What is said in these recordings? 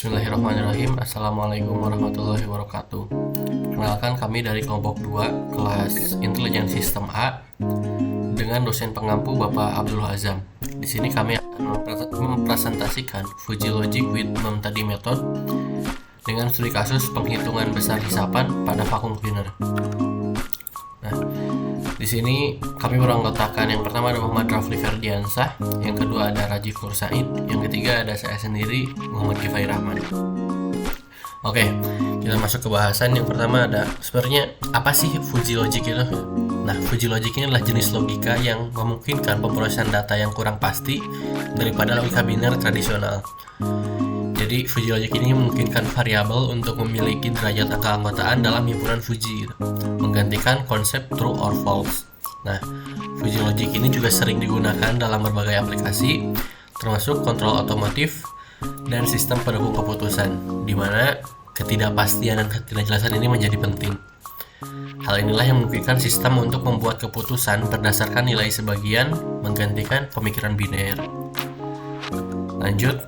Bismillahirrahmanirrahim. Assalamualaikum warahmatullahi wabarakatuh. Perkenalkan, kami dari kelompok 2 kelas Intelijen Sistem A dengan dosen pengampu Bapak Abdul Azam. Di sini kami akan mempresentasikan Fuzzy Logic with Memtadi Method dengan studi kasus penghitungan besar hisapan pada vacuum cleaner. Nah, di sini kami beranggotakan yang pertama ada Muhammad Rafli Ferdiansah, yang kedua ada Rajif Nur Said, yang ketiga ada saya sendiri Muhammad Kifai Rahman. Oke, kita masuk ke bahasan. Yang pertama ada sebenarnya apa sih Fuzzy Logic itu? Nah, Fuzzy Logic ini adalah jenis logika yang memungkinkan pemrosesan data yang kurang pasti daripada logika biner tradisional. Jadi Fuzzy Logic ini memungkinkan variabel untuk memiliki derajat angka anggotaan dalam himpunan Fuzzy, menggantikan konsep true or false. Nah, Fuzzy Logic ini juga sering digunakan dalam berbagai aplikasi, termasuk kontrol otomotif dan sistem pendukung keputusan, di mana ketidakpastian dan ketidakjelasan ini menjadi penting. Hal inilah yang memungkinkan sistem untuk membuat keputusan berdasarkan nilai sebagian, menggantikan pemikiran biner. Lanjut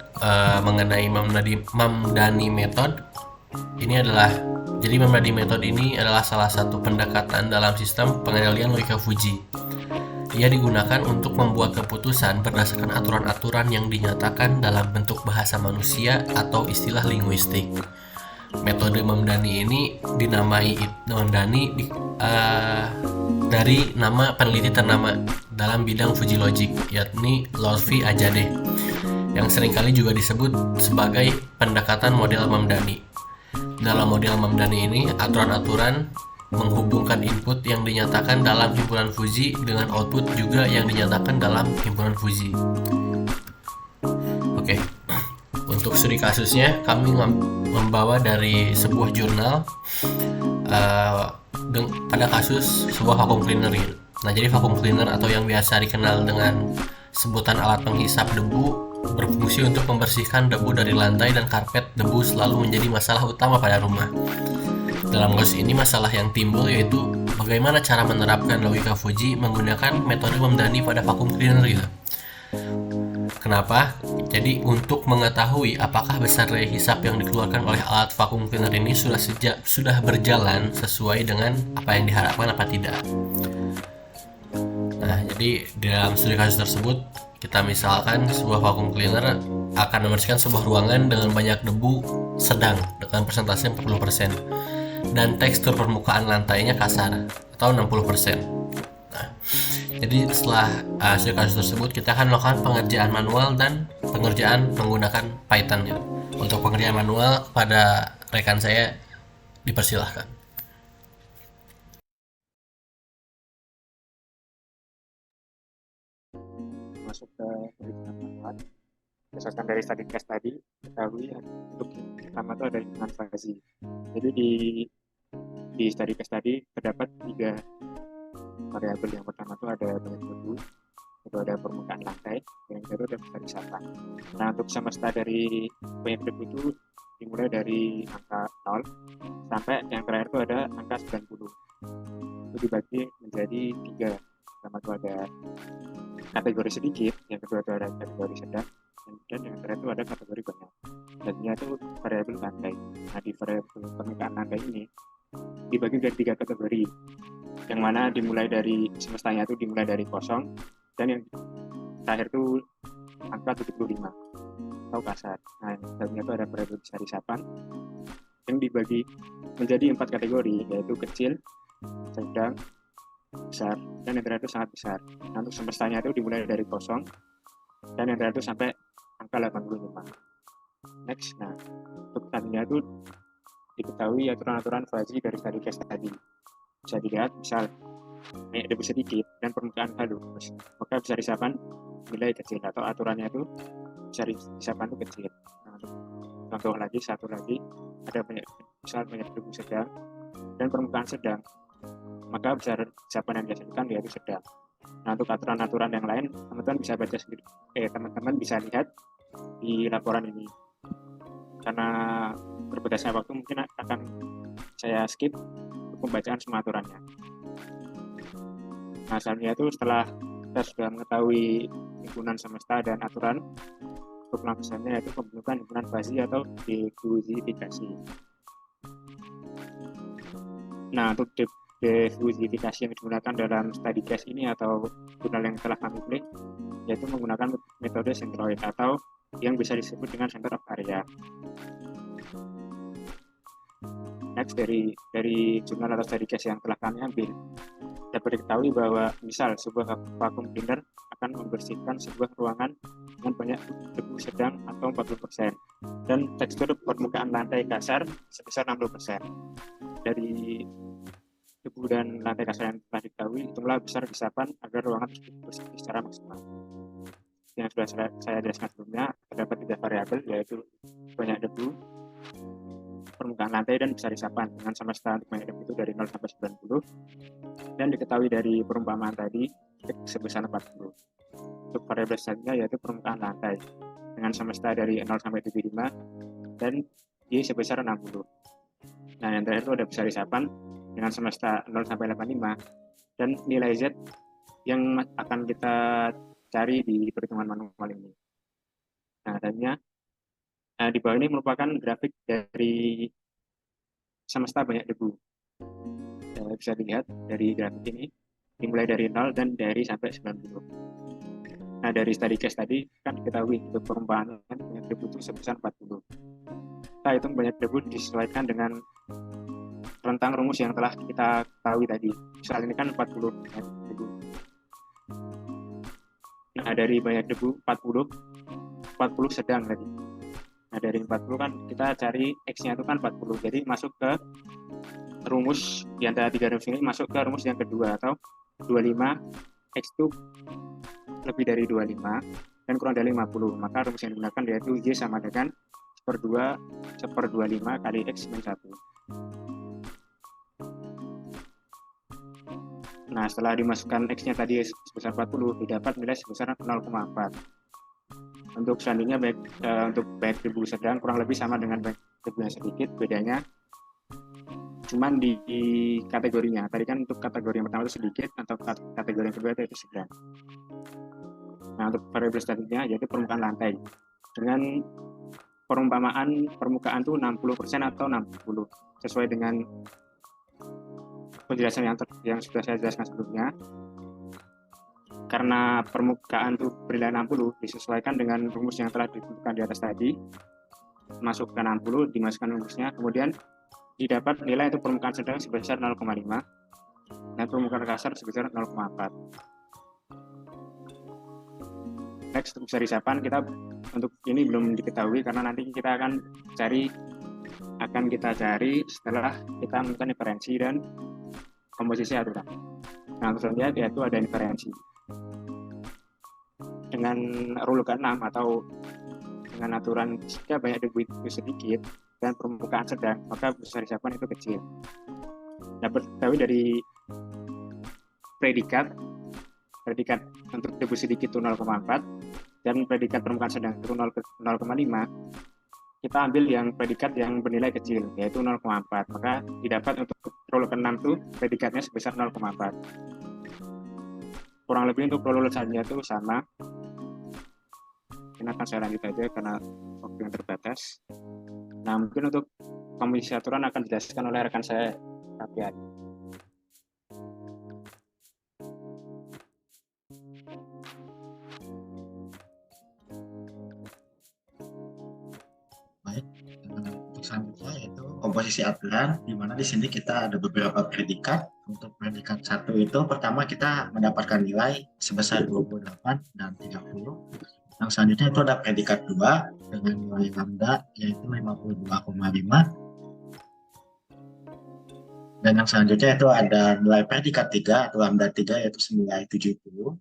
mengenai Mamdani Method. Mamdani Method ini adalah salah satu pendekatan dalam sistem pengendalian logika Fuzzy. Ia digunakan untuk membuat keputusan berdasarkan aturan-aturan yang dinyatakan dalam bentuk bahasa manusia atau istilah linguistik. Metode Mamdani ini dinamai Mamdani dari nama peneliti ternama dalam bidang Fuzzy Logic, yakni Lotfi Ajadeh, yang seringkali juga disebut sebagai pendekatan model Mamdani. Dalam model Mamdani ini, aturan-aturan menghubungkan input yang dinyatakan dalam himpunan Fuzzy dengan output juga yang dinyatakan dalam himpunan Fuzzy. Oke, untuk studi kasusnya kami membawa dari sebuah jurnal pada kasus sebuah vacuum cleaner gitu. Nah, jadi vacuum cleaner atau yang biasa dikenal dengan sebutan alat penghisap debu berfungsi untuk membersihkan debu dari lantai dan karpet. Debu selalu menjadi masalah utama pada rumah. Dalam kasus ini, masalah yang timbul yaitu bagaimana cara menerapkan logika Fuzzy menggunakan metode Mamdani pada vacuum cleaner gitu. Kenapa? Jadi untuk mengetahui apakah besar daya hisap yang dikeluarkan oleh alat vacuum cleaner ini sudah berjalan sesuai dengan apa yang diharapkan apa tidak. Nah, jadi dalam studi kasus tersebut kita misalkan sebuah vacuum cleaner akan membersihkan sebuah ruangan dengan banyak debu sedang dengan persentase 40% dan tekstur permukaan lantainya kasar atau 60%. Nah, jadi setelah studi kasus tersebut kita akan melakukan pengerjaan manual dan pengerjaan menggunakan Python gitu. Untuk pengerjaan manual kepada rekan saya dipersilahkan. Masuk ke perhitungan manfaat berdasarkan dari study case tadi, ketahui untuk pertama itu ada hitungan fuzzy. Jadi di study case tadi terdapat 3 variabel. Yang pertama itu ada banyak debu, itu ada permukaan lantai, yang kedua ada besar hisapan. Nah, untuk semesta dari banyak debu itu dimulai dari angka 0 sampai yang terakhir itu ada angka 90. Itu dibagi menjadi 3. Pertama itu ada kategori sedikit, yang kedua itu ada kategori sedang, dan yang terakhir itu ada kategori banyak. Dan ini itu variabel lantai. Nah, di variabel permukaan lantai ini dibagi dari 3 kategori, yang mana dimulai dari semestanya itu dimulai dari kosong, dan yang terakhir itu angka 75 atau kasar. Nah, selanjutnya itu ada variabel besar hisapan yang dibagi menjadi 4 kategori, yaitu kecil, sedang, besar, dan yang terakhir itu sangat besar. Nah, untuk semestanya itu dimulai dari kosong, dan yang terakhir itu sampai angka 85. Next, nah untuk tadinya itu diketahui aturan-aturan Fuzzy dari study case tadi. Bisa dilihat, misal banyak debu sedikit dan permukaan halus, maka besar hisapan nilai kecil, atau aturannya itu besar hisapan itu kecil. Nah, untuk contoh lagi, satu lagi, ada banyak debu sedang dan permukaan sedang, maka besar hisapan yang dihasilkan yaitu sedang. Nah, untuk aturan-aturan yang lain teman-teman bisa baca sendiri. Teman-teman bisa lihat di laporan ini. Karena berbatasnya waktu, mungkin akan saya skip untuk pembacaan semua aturannya. Nah, selanjutnya itu setelah kita sudah mengetahui himpunan semesta dan aturan pelaksanaannya yaitu pembentukan himpunan fuzzy atau diffusifikasi. Nah, untuk diffusifikasi yang digunakan dalam study case ini atau jurnal yang telah kami pilih yaitu menggunakan metode centroid atau yang bisa disebut dengan center of area. Next, dari jurnal atau study case yang telah kami ambil, dapat diketahui bahwa misal sebuah vacuum cleaner akan membersihkan sebuah ruangan dengan banyak debu sedang atau 40% dan tekstur permukaan lantai kasar sebesar 60%. Dari debu dan lantai kasar yang telah diketahui, hitunglah besar resapan agar ruangan tersebut bersih secara maksimal. Yang sudah saya jelaskan sebelumnya, terdapat 3 variabel yaitu banyak debu, permukaan lantai, dan besar resapan dengan semesta untuk banyak debu itu dari 0 sampai 90 dan diketahui dari perumpamaan tadi sebesar 40. Untuk variabel selanjutnya yaitu permukaan lantai dengan semesta dari 0 sampai 75 dan Y sebesar 60. Nah, yang terakhir itu ada besar resapan dengan semesta 0 sampai 85 dan nilai Z yang akan kita cari di perhitungan manual ini. Nah, adanya di bawah ini merupakan grafik dari semesta banyak debu. Bisa dilihat dari grafik ini dimulai dari 0 dan dari sampai 90. Nah, dari study case tadi kan diketahui untuk perumpamaan banyak debu itu sebesar 40. Kita hitung banyak debu disesuaikan dengan rentang rumus yang telah kita ketahui tadi. Misal ini kan 40 debu. Nah, dari banyak debu 40 sedang tadi. Nah, dari 40 kan kita cari X-nya itu kan 40. Jadi masuk ke rumus di antara 3 rumus ini, masuk ke rumus yang kedua atau 25 X itu lebih dari 25 dan kurang dari 50. Maka rumus yang digunakan yaitu Y sama dengan 1/25 kali X min 1. Nah, setelah dimasukkan X-nya tadi sebesar 40, didapat nilai sebesar 0,4. Untuk selanjutnya untuk baik debu sedang kurang lebih sama dengan baik debu yang sedikit, bedanya cuman di kategorinya. Tadi kan untuk kategori yang pertama itu sedikit, atau kategori yang kedua itu sedang. Nah, untuk variabel selanjutnya yaitu permukaan lantai. Dengan perumpamaan permukaan itu 60% atau 60, sesuai dengan penjelasan yang sudah saya jelaskan sebelumnya. Karena permukaan itu bernilai 60 disesuaikan dengan rumus yang telah ditentukan di atas tadi, masuk ke 60, dimasukkan rumusnya, kemudian didapat nilai untuk permukaan sedang sebesar 0,5 dan permukaan kasar sebesar 0,4. Next, untuk seri resapan kita untuk ini belum diketahui karena nanti kita akan cari setelah kita menemukan inferensi dan komposisi aturan. Nah, selanjutnya yaitu ada inferensi. Dengan rule ke-6 atau dengan aturan jika banyak debu itu sedikit dan permukaan sedang, maka besar resapan itu kecil. Dapat diketahui dari predikat untuk debu sedikit itu 0,4 dan predikat permukaan sedang itu 0,5. Kita ambil yang predikat yang bernilai kecil, yaitu 0,4. Maka didapat untuk rule ke-6 itu predikatnya sebesar 0,4. Kurang lebih untuk rule selanjutnya itu sama. Ini akan saya lanjut aja karena waktu yang terbatas. Nah, mungkin untuk komposisi aturan akan dijelaskan oleh rekan saya, Rapian. Selanjutnya yaitu komposisi aturan, di mana di sini kita ada beberapa predikat. Untuk predikat 1 itu pertama kita mendapatkan nilai sebesar 28 dan 30. Yang selanjutnya itu ada predikat 2 dengan nilai lambda yaitu 52,5. Dan yang selanjutnya itu ada nilai predikat 3 atau lambda 3 yaitu senilai 70.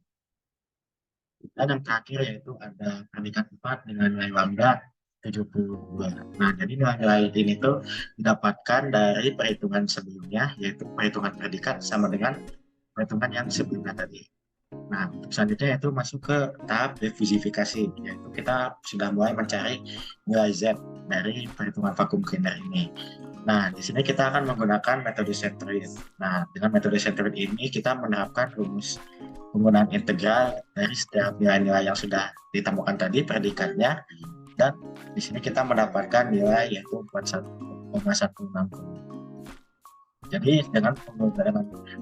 Dan yang terakhir yaitu ada predikat 4 dengan nilai lambda 72. Nah, jadi nilai-nilai ini tuh didapatkan dari perhitungan sebelumnya, yaitu perhitungan predikat sama dengan perhitungan yang sebelumnya tadi. Nah, untuk selanjutnya itu masuk ke tahap diffusifikasi, yaitu kita sudah mulai mencari nilai Z dari perhitungan vacuum cleaner ini. Nah, di sini kita akan menggunakan metode centroid. Nah, dengan metode centroid ini kita menerapkan rumus penggunaan integral dari setiap nilai-nilai yang sudah ditemukan tadi predikatnya, dan di sini kita mendapatkan nilai yaitu 41,160. Jadi dengan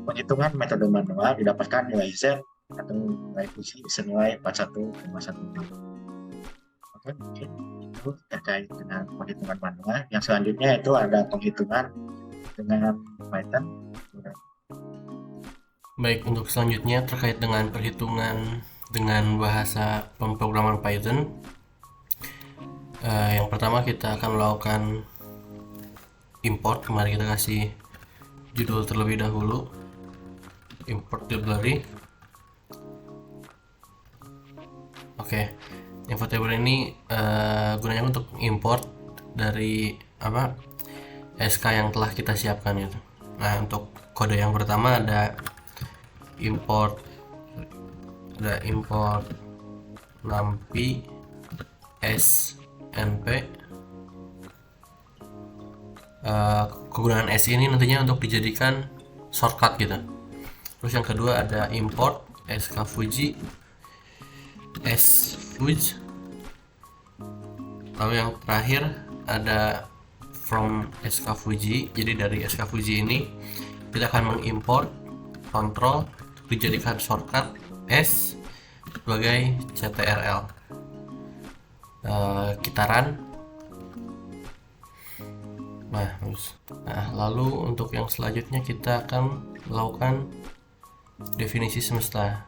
penghitungan metode manual didapatkan nilai Z atau nilai fusi senilai 41,160. Oke, mungkin itu terkait dengan penghitungan manual. Yang selanjutnya itu ada penghitungan dengan Python. Baik, untuk selanjutnya terkait dengan perhitungan dengan bahasa pemrograman Python. Yang pertama kita akan melakukan import. Mari kita kasih judul terlebih dahulu, import library. Oke, info table ini gunanya untuk import dari SK yang telah kita siapkan itu. Nah, untuk kode yang pertama ada import numpy snp. Kegunaan s ini nantinya untuk dijadikan shortcut gitu. Terus yang kedua ada import skfuji sfuj. Lalu yang terakhir ada from skfuji. Jadi dari skfuji ini kita akan mengimport kontrol dijadikan shortcut S sebagai ctrl. Kita run. Nah, lalu untuk yang selanjutnya kita akan melakukan definisi semesta.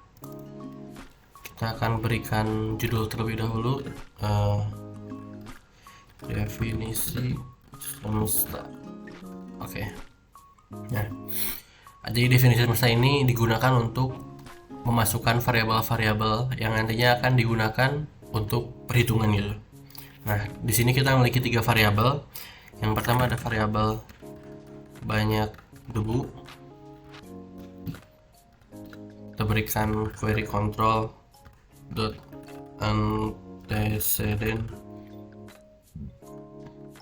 Kita akan berikan judul terlebih dahulu, definisi semesta. Oke. Nah, jadi definisi semesta ini digunakan untuk memasukkan variabel-variabel yang nantinya akan digunakan untuk perhitungan gitu. Nah, di sini kita memiliki 3 variabel. Yang pertama ada variabel banyak debu. Kita berikan query control dot antecedent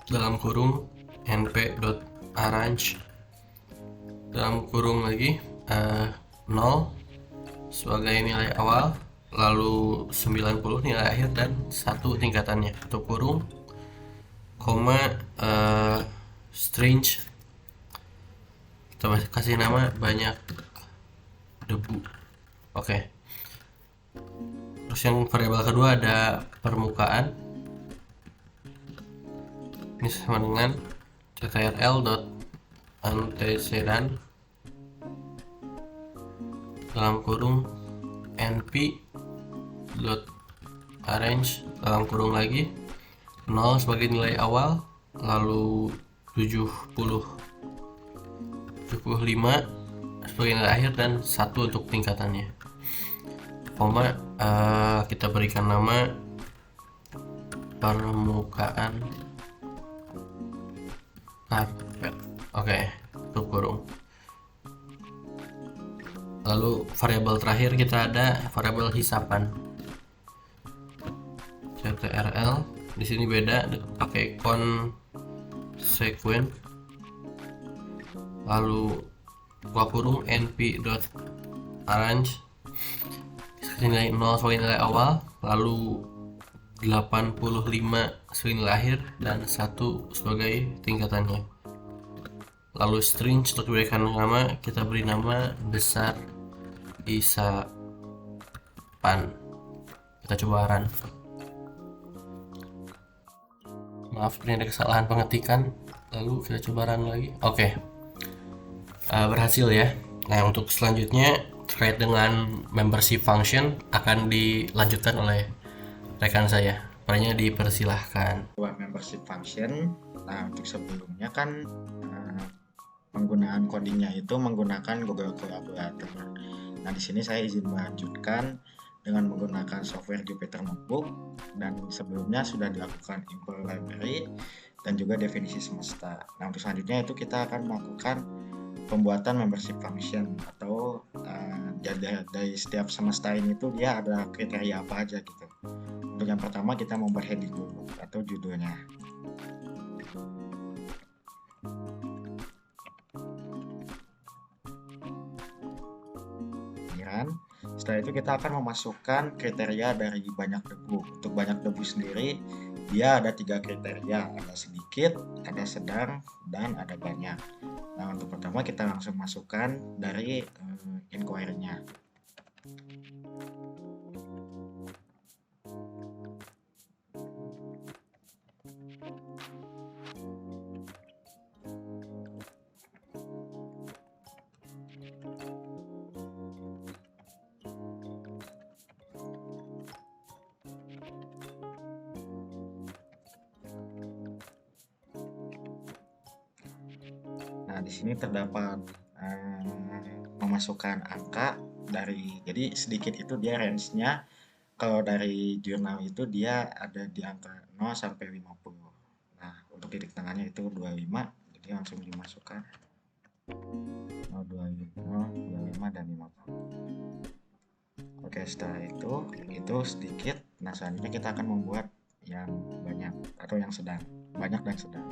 dalam kurung np dot arrange dalam kurung lagi 0 sebagai nilai awal, lalu 90 nilai akhir, dan 1 tingkatannya. Untuk kurung koma string kita kasih nama banyak debu. Oke. Terus yang variabel kedua ada permukaan. Ini sama dengan ctrl dot antecedent dalam kurung np dot arrange dalam kurung lagi 0 sebagai nilai awal, lalu 75 sebagai nilai akhir, dan 1 untuk tingkatannya. Koma kita berikan nama permukaan karpet. Oke, untuk kurung. Lalu variabel terakhir kita ada variabel hisapan. ctrl di sini beda, pakai consequent, lalu buka kurung np dot arrange nilai 0 sebagai nilai awal, lalu 85 sebagai nilai akhir, dan 1 sebagai tingkatannya. Lalu string untuk diberikan nama, kita beri nama besar isapan. Kita coba run. Maaf, ini ada kesalahan pengetikan. Lalu kita coba run lagi. Oke. Berhasil ya. Nah, untuk selanjutnya terkait dengan membership function akan dilanjutkan oleh rekan saya. Perannya dipersilahkan. Membership function. Nah, untuk sebelumnya kan penggunaan codingnya itu menggunakan Google Collaborator. Nah, di sini saya izin melanjutkan dengan menggunakan software Jupyter Notebook, dan sebelumnya sudah dilakukan import library dan juga definisi semesta. Nah, untuk selanjutnya itu kita akan melakukan pembuatan membership function, atau dari setiap semesta ini tuh dia ada kriteria apa aja gitu. Untuk yang pertama kita membuat heading dulu atau judulnya. Setelah itu kita akan memasukkan kriteria dari banyak debu. Untuk banyak debu sendiri, dia ada 3 kriteria, ada sedikit, ada sedang, dan ada banyak. Nah, untuk pertama kita langsung masukkan dari inquiry-nya. Nah, di sini terdapat memasukkan angka dari, jadi sedikit itu dia range-nya, kalau dari jurnal itu dia ada di angka 0 sampai 50. Nah, untuk titik tengahnya itu 25, jadi langsung dimasukkan 0, 25, dan 50. Oke, setelah itu sedikit. Nah, selanjutnya kita akan membuat yang banyak atau yang sedang, banyak dan sedang.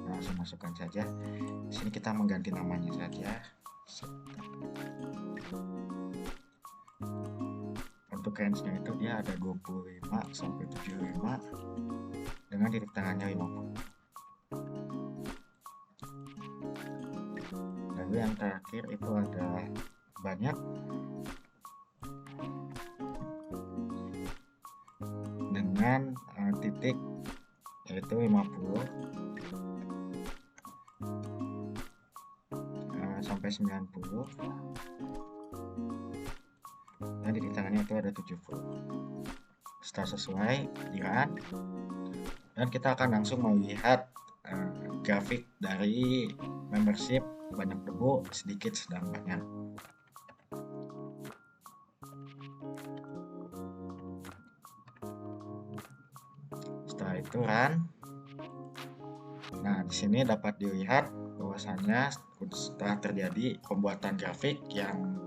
Langsung masukkan saja. Di sini kita mengganti namanya saja. Untuk range-nya itu dia ada 25 sampai 75 dengan titik tengahnya 50. Lalu yang terakhir itu ada banyak dengan titik yaitu 50 sampai 90, dan di tangannya itu ada 70. Setelah sesuai di run, dan kita akan langsung melihat grafik dari membership banyak debu, sedikit, sedang, banyak. Setelah itu run. Nah, di sini dapat dilihat bahwasannya setelah terjadi pembuatan grafik yang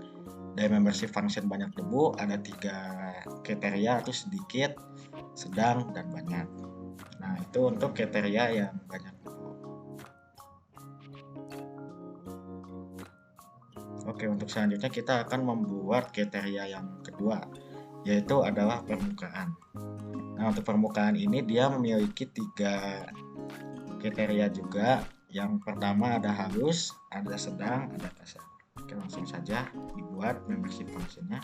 dari membership function banyak debu ada 3 kriteria, itu sedikit, sedang, dan banyak. Nah, itu untuk kriteria yang banyak debu. Oke, untuk selanjutnya kita akan membuat kriteria yang kedua, yaitu adalah permukaan. Nah, untuk permukaan ini dia memiliki 3 kriteria juga. Yang pertama ada halus, ada sedang, ada kasar. Oke, langsung saja dibuat membership function-nya.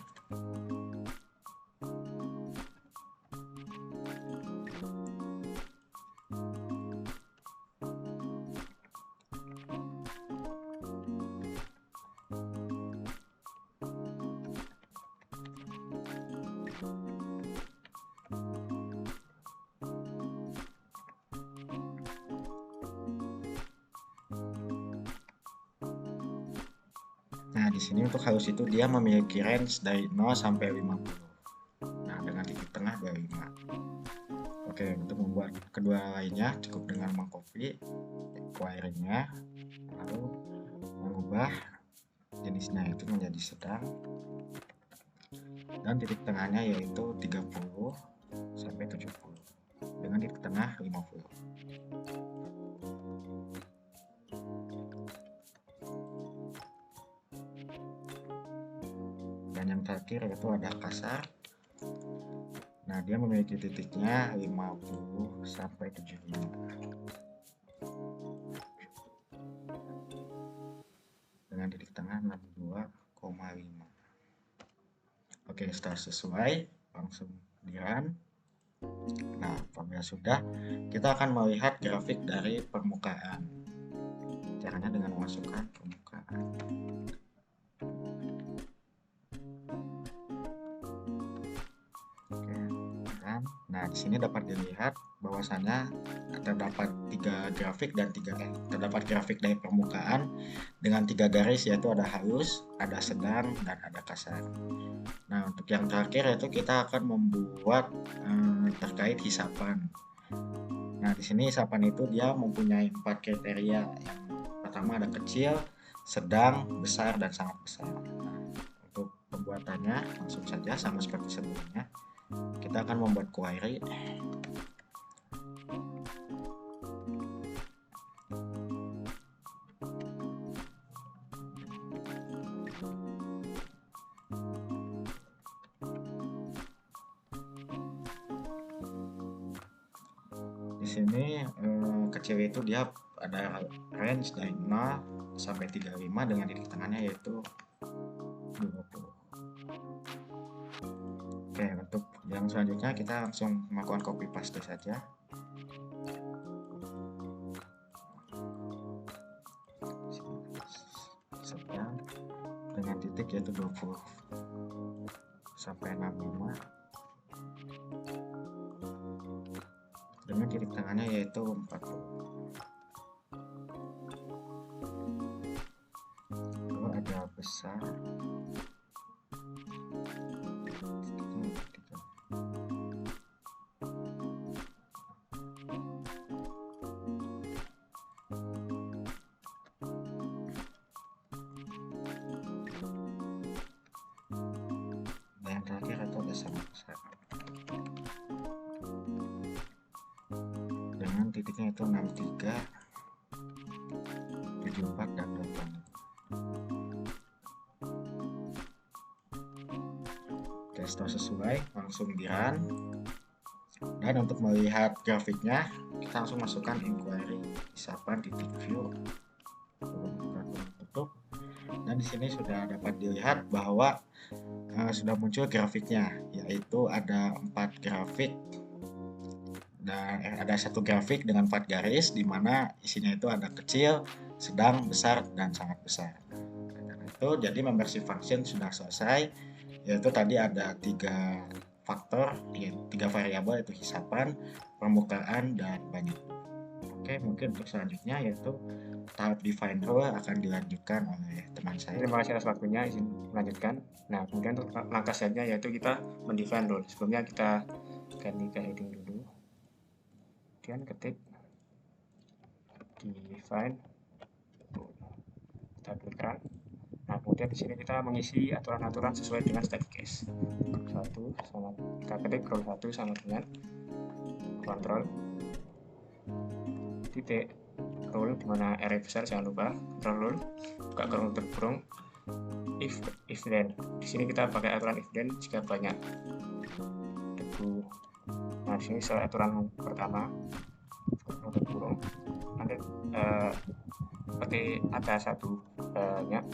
Nah, di sini untuk halus itu dia memiliki range dari 0 sampai 50. Nah, dengan titik tengah 25. Oke, untuk membuat kedua lainnya cukup dengan mengcopy query-nya, lalu mengubah jenisnya itu menjadi sedang, dan titik tengahnya yaitu 30 sampai 70 dengan titik tengah 50. Dan yang terakhir yaitu ada kasar. Nah, dia memiliki titiknya 50 sampai 75 dengan titik tengah 62,5. Oke, setelah sesuai langsung di run. Nah, apabila sudah, kita akan melihat grafik dari permukaan. Caranya dengan memasukkan permukaan. Oke, run. Nah, di sini dapat dilihat bahwasannya terdapat 3 grafik dan terdapat grafik dari permukaan dengan 3 garis, yaitu ada halus, ada sedang, dan ada kasar. Nah, untuk yang terakhir yaitu kita akan membuat terkait hisapan. Nah, di sini hisapan itu dia mempunyai 4 kriteria. Yang pertama ada kecil, sedang, besar, dan sangat besar. Nah, untuk pembuatannya langsung saja sama seperti sebelumnya. Kita akan membuat query. Di sini kecil itu dia ada range dari 0 sampai 35 dengan titik tengahnya yaitu 20. Oke, untuk yang selanjutnya kita langsung melakukan copy paste saja. Sedang dengan titik yaitu 20 sampai 65 dengan titik tengahnya yaitu 40. Lalu ada besar titiknya 3. Dan yang terakhir itu ada sangat besar dengan titiknya itu 63, 74 dan 85. Oke, setelah sesuai langsung di run. Dan untuk melihat grafiknya kita langsung masukkan inquiry hisapan di view, tutup, dan di sini sudah dapat dilihat bahwa sudah muncul grafiknya, yaitu ada 4 grafik dan ada 1 grafik dengan 4 garis di mana isinya itu ada kecil, sedang, besar, dan sangat besar. Karena itu jadi membership function sudah selesai, yaitu tadi ada 3 faktor, 3 variabel yaitu hisapan, permukaan, dan banyak. Oke, mungkin untuk selanjutnya yaitu tahap define rule akan dilanjutkan oleh teman saya. Terima kasih atas waktunya, izin melanjutkan. Nah, kemudian untuk langkah selanjutnya yaitu kita mendefine rule. Sebelumnya kita ganti ke heading dulu. Kemudian ketik define rule. Kita klik run. Nah, kemudian di sini kita mengisi aturan-aturan sesuai dengan static case. Kita ketik rule 1 sama dengan kontrol titik rule, dimana array besar jangan lupa, control rule, buka kurung tutup kurung, if then. Di sini kita pakai aturan if then jika banyak debu. Nah, di sini soal aturan pertama, tutup kurung, nanti seperti ada 1 banyak,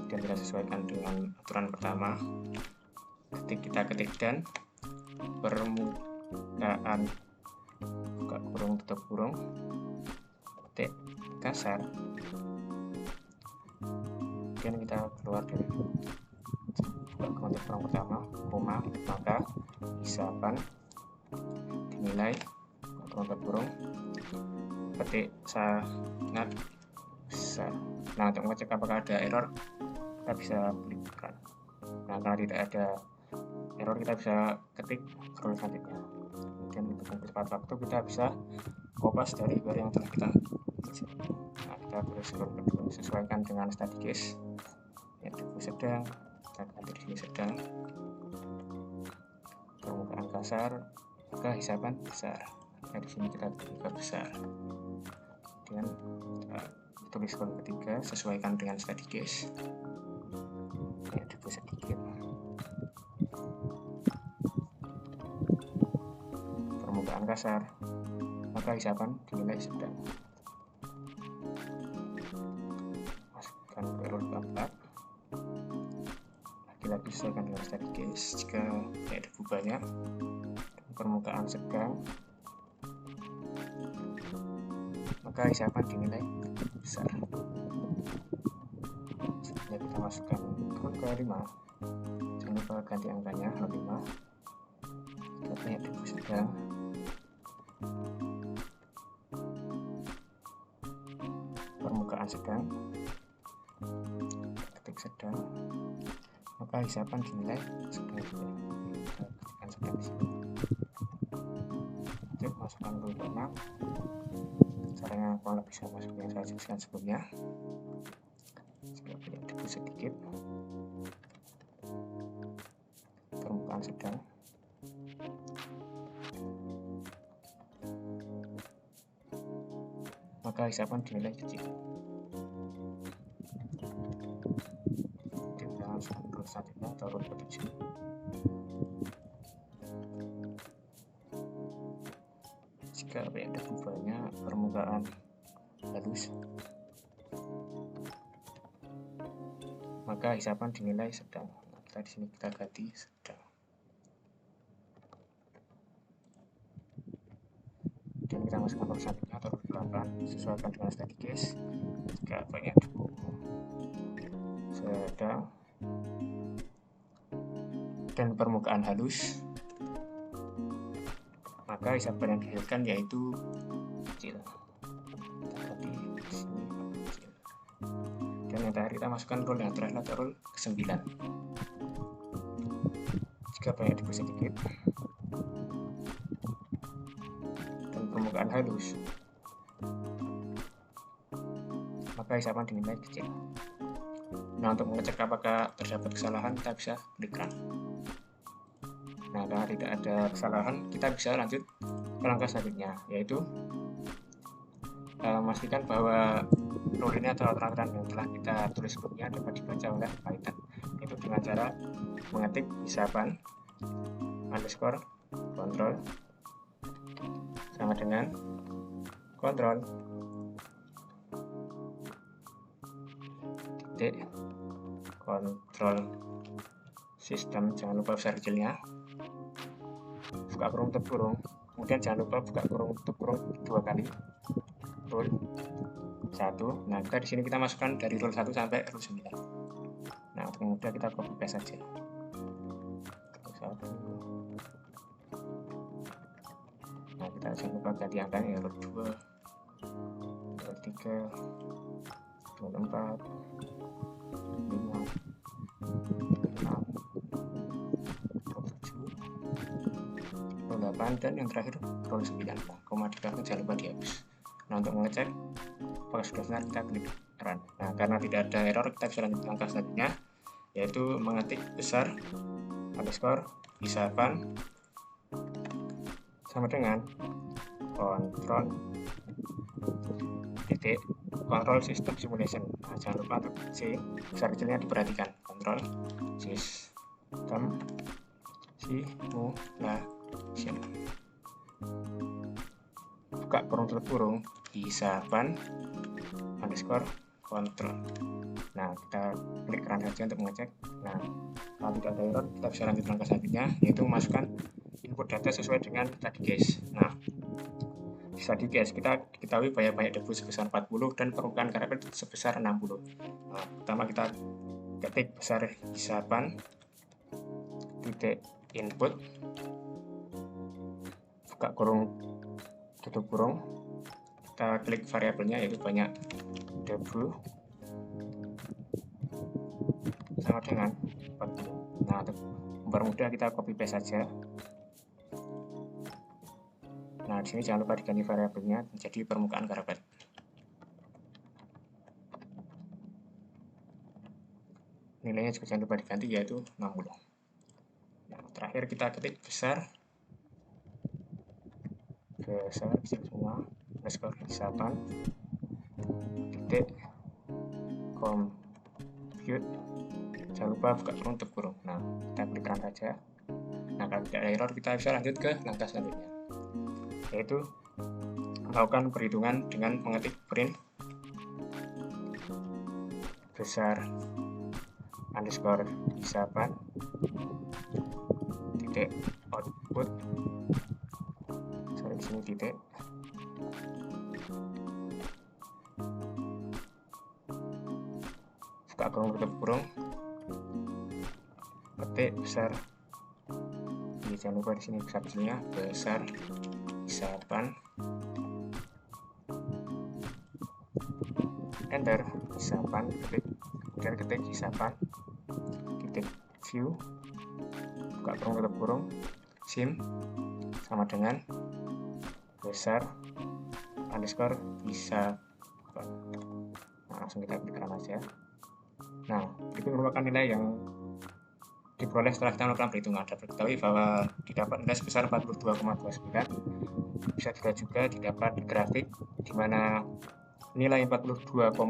dan kita sesuaikan dengan aturan pertama. Kita ketik dan permukaan, buka kurung tutup kurung, ketik kasar, kemudian kita keluar dari buka kurung tutup kurung pertama, koma, maka hisapan dinilai, buka kurung tutup kurung, ketik sangat besar. Nah, untuk mengecek apakah ada error, kita bisa klik run. Nah, kalau tidak ada error, kita bisa ketik rule selanjutnya. Kemudian untuk mempercepat waktu, kita bisa kopas dari query yang telah kita kerjakan. Nah, kita boleh scroll kedua, sesuaikan dengan static case, yaitu sedang, kita ganti di sini sedang, permukaan kasar, maka hisapan besar. Nah, di sini kita beri besar. Kemudian tulis kolom ketiga, sesuaikan dengan static case, yaitu sedikit, permukaan kasar, maka hisapan dinilai sedang. Masukkan ke rule keempat, lagi-lagi sesuaikan dengan static case. Jika ada debu banyak, permukaan sedang, maka hisapan dinilai besar. Selanjutnya kita masukkan ke 5, jangan lupa ganti angkanya 5, kita punya debu sedang, permukaan sedang, ketik sedang, maka hisapan dinilai sedang juga. Kita ketikkan sedang di sini. Cek masukkan rule 6. Caranya kurang lebih sama seperti yang saya jelaskan sebelumnya. Jika punya debu sedikit, permukaan sedang, maka hisapan dinilai kecil. Kita langsung rule selanjutnya atau rule ke-7. Jika banyak debu banyak, permukaan halus, maka hisapan dinilai sedang. Nah, kita di sini kita ganti sedang. Dan kita masukkan rule selanjutnya atau rule 8, sesuaikan dengan study case. Jika banyak debu sedang dan permukaan halus, maka hisapan yang dihasilkan yaitu kecil. Tadi di sini kecil. Dan yang terakhir kita masukkan rule yang terakhir atau rule ke-9. Jika banyak debu sedikit dan permukaan halus, maka hisapan dinilai kecil. Nah, untuk mengecek apakah terdapat kesalahan, kita bisa klik run. Nah, kalau tidak ada kesalahan, kita bisa lanjut ke langkah selanjutnya, yaitu memastikan bahwa rule ini atau aturan yang telah kita tulis sebelumnya dapat dibaca oleh Python, yaitu dengan cara mengetik hisapan underscore control sama dengan control titik kontrol sistem, jangan lupa besar kecilnya, buka kurung tutup kurung, kemudian jangan lupa buka kurung tutup kurung 2 kali, rule 1. Nah, kita di sini kita masukkan dari rule 1 sampai rule 9. Nah, untuk mudah kita copy paste saja. Rule 1. Nah, kita jangan lupa ganti angkanya ya, rule 2, rule 3, rule 4, 5, 6, 8, dan yang terakhir rule 9. Koma di belakang jangan lupa dihapus. Nah, untuk mengecek apakah sudah benar, kita klik run. Nah, karena tidak ada error, kita bisa lanjut ke langkah selanjutnya, yaitu mengetik besar underscore hisapan sama dengan kontrol titik kontrol sistem simulation. Nah, jangan lupa untuk C besar kecilnya diperhatikan, kontrol sistem simulation, buka kurung tutup kurung hisapan underscore kontrol. Nah, kita klik run saja untuk mengecek. Nah, kalau tidak ada error, kita bisa lanjut langkah selanjutnya, yaitu memasukkan input data sesuai dengan study case. Nah, di study case kita diketahui banyak debu sebesar 40 dan permukaan karpet sebesar 60. Nah, pertama kita ketik besar hisapan titik input, buka kurung tutup kurung, kita klik variabelnya yaitu banyak debu sama dengan 40. Nah, untuk mempermudah kita copy paste saja. Nah, di sini jangan lupa diganti variabelnya menjadi permukaan karpet. Nilainya juga jangan lupa diganti yaitu 60. Nah, terakhir kita ketik besar kecil semua underscore hisapan titik compute, jangan lupa buka kurung tutup kurung. Nah, kita klik run saja. Nah, kalau tidak ada error, kita bisa lanjut ke langkah selanjutnya, yaitu melakukan perhitungan dengan mengetik print besar underscore hisapan titik output, di sini titik buka kurung tutup kurung ketik besar, jangan lupa di sini besar kecilnya, besar hisapan enter hisapan ketik, kemudian ketik hisapan titik view, buka kurung tutup kurung sim sama dengan besar underscore hisapan. Nah, langsung kita klik run aja. Nah, itu merupakan nilai yang diperoleh setelah kita melakukan perhitungan. Dapat diketahui bahwa didapat nilai sebesar 42,29. Bisa juga didapat grafik di mana nilai 42,29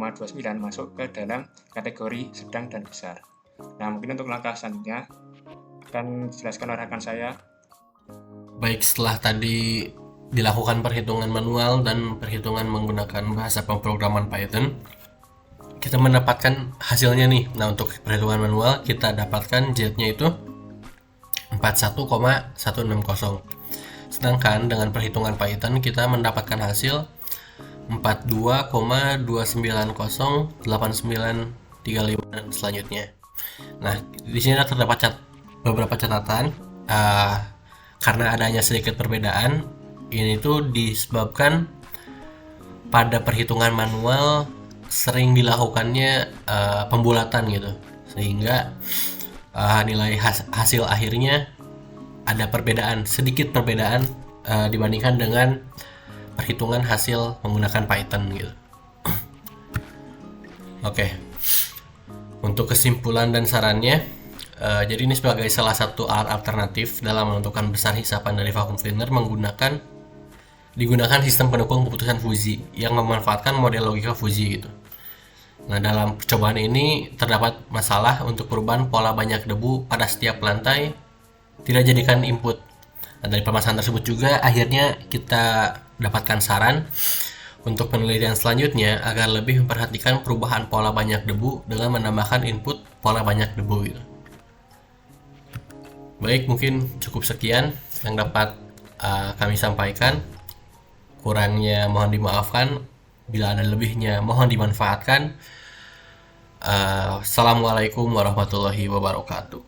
masuk ke dalam kategori sedang dan besar. Nah, mungkin untuk langkah selanjutnya akan dijelaskan oleh rekan saya. Baik, setelah tadi dilakukan perhitungan manual dan perhitungan menggunakan bahasa pemrograman Python, kita mendapatkan hasilnya nih. Nah, untuk perhitungan manual kita dapatkan Z-nya itu 41,160. Sedangkan dengan perhitungan Python kita mendapatkan hasil 42,2908935 dan selanjutnya. Nah, di sini terdapat beberapa catatan. Karena adanya sedikit perbedaan, ini tuh disebabkan pada perhitungan manual sering dilakukannya pembulatan gitu, sehingga nilai hasil akhirnya ada sedikit perbedaan dibandingkan dengan perhitungan hasil menggunakan Python gitu. Oke. Untuk kesimpulan dan sarannya, jadi ini sebagai salah satu alat alternatif dalam menentukan besar hisapan dari vacuum cleaner digunakan sistem pendukung keputusan fuzzy yang memanfaatkan model logika fuzzy gitu. Nah, dalam percobaan ini terdapat masalah untuk perubahan pola banyak debu pada setiap lantai tidak jadikan input. Nah, dari permasalahan tersebut juga akhirnya kita dapatkan saran untuk penelitian selanjutnya agar lebih memperhatikan perubahan pola banyak debu dengan menambahkan input pola banyak debu gitu. Baik, mungkin cukup sekian yang dapat kami sampaikan. Kurangnya mohon dimaafkan, bila ada lebihnya mohon dimanfaatkan. Assalamualaikum warahmatullahi wabarakatuh.